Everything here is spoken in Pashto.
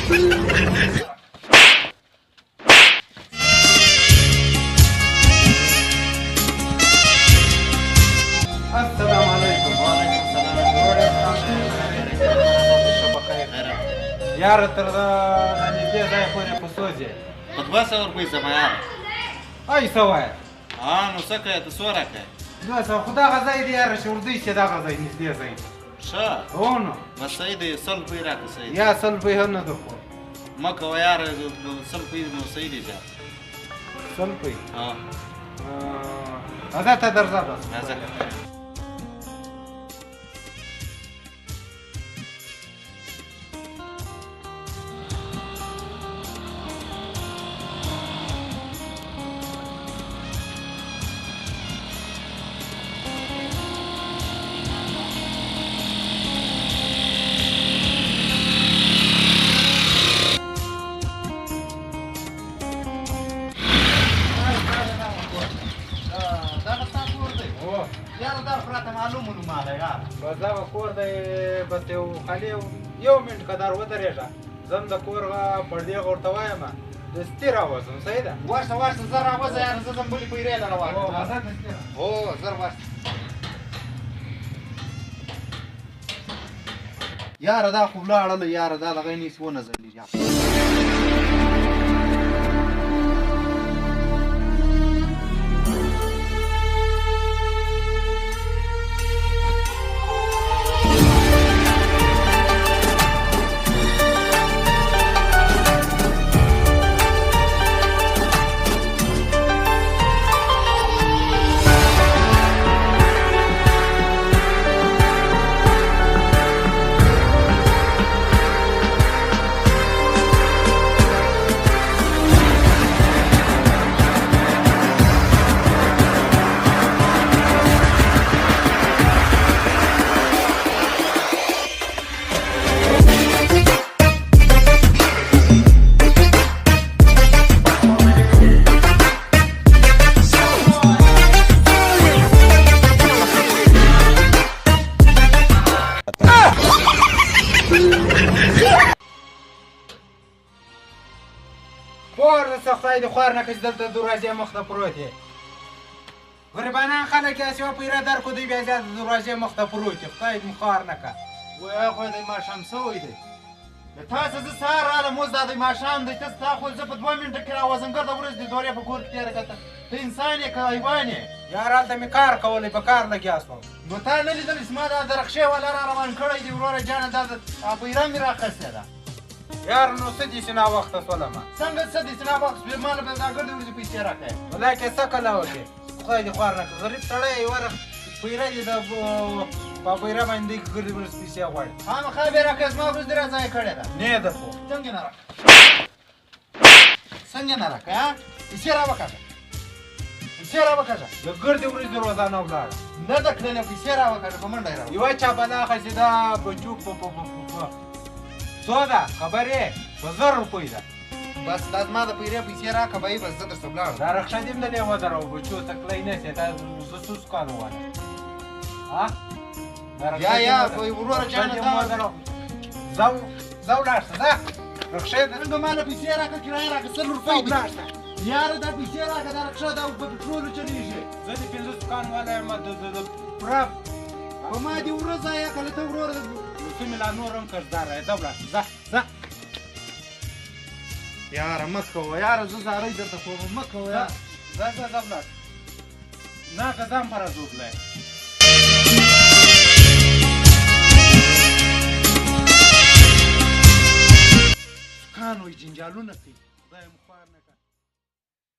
السلام عليكم. وعليكم السلام. یاره تر نږدې ځایه پورې په سوځې په 200 روپۍ زما یاره. ای څه وایه نو څه کوې ته څو راکوې؟ 200 خو دغه ځای دی یاره چې اردوی چې دغه ځای نږدې ځای ښه هو نو بس صحیح دی 100 روپۍ راکړه صحیح دی. یا 100 روپۍ هم نه ده خو مه کوه یاره 100 روپۍ نو صحیح دی بیا. 100 روپۍ ها ځه ته درځه بس راځه. یاره دا خو راته معلوم وو ماله یاره. بس دغه کور دی بس یو خالي یو منټ قدر ودرېږه زه هم د کور پردې ورته وایم دستي راوځم صحیح ده واشه واشه زه راوځه یاره زه ځم بلې پیرې له راوړم. هو زر واشه یاره دا خو ولاړله یاره دا دغه نیسي ونه ځلي کور د سختۍ د خوار نه کچ دلته دروازې مخ ته پروت دی غریبانان خلک یې سیوه پیره درکو دوی بیا زیات د دروازې مخ ته پروت دی خدای دې خوار نه که وایه خو دی ماښام سوی دی د تاسو زه سهار رالم اوس دا دی ماښام دی ته ستا خو زه په 2 منټه کې راوځم ګرده ورځ دې دورې په کور کې تېره کړه ته انسان یې که حیوان یې یار هلته مې کار کولی په کار لګیا سوم نو تا نه لیدل زما دا درخشې والا را روان کړی دی وروره جانه دا پیره مې راخیستې ده یار نو څه دې چې ناوخته سولمه څنګه څه دې چې ناوخت شوې ما له به دا ګردې ورځې پیسې راکړې ولکه څه کله وکړې خدای دې خوار نه کړه غریب سړی یې ور پیره دې د په پیره باندې ګردې ورځ پیسې غواړي خامخا بیا راکړې زما ورځ دې را ضایع کړې ده نه ده خو څنګه نه راکړې څنګه نه راکړې پیسې را وکړه پیسې را وکړه د ګردې ورځ دې روزانه ولاړه نه ده کړلې پیسې را وکړه په منډه یې را یوه چاپلاخه چې دا بچو څو ده خبرې په 1000 روپۍ ده بس دا زما د پیرې پیسې راکړه به یې بس زه درته ولاړم دا رخصه دې هم د دې ودرو بچو تکلی نه سي دا زه څه کار ووایم یا وروره جانه ځه ولاړ شه ځه رخصه نن به ما له پیسې راکړه کرایه راکړه 100 روپۍ دي یاره دا پیسې راکړه دا رخصه دا په پټرولو چلېږي زه د 50 دوکان والا یم پوره په ما دې ورځ ضایع کړه ته وروره څه مې لا نور هم قرضداره ځه ولاړ شه ځه یاره مه کوه یاره زه زارۍ درته کوم مه کوه یاره ځه ولاړ نه که ځم پره زوبلی سکان وایي جنجالونه کوي خدای مو خوار نه کړه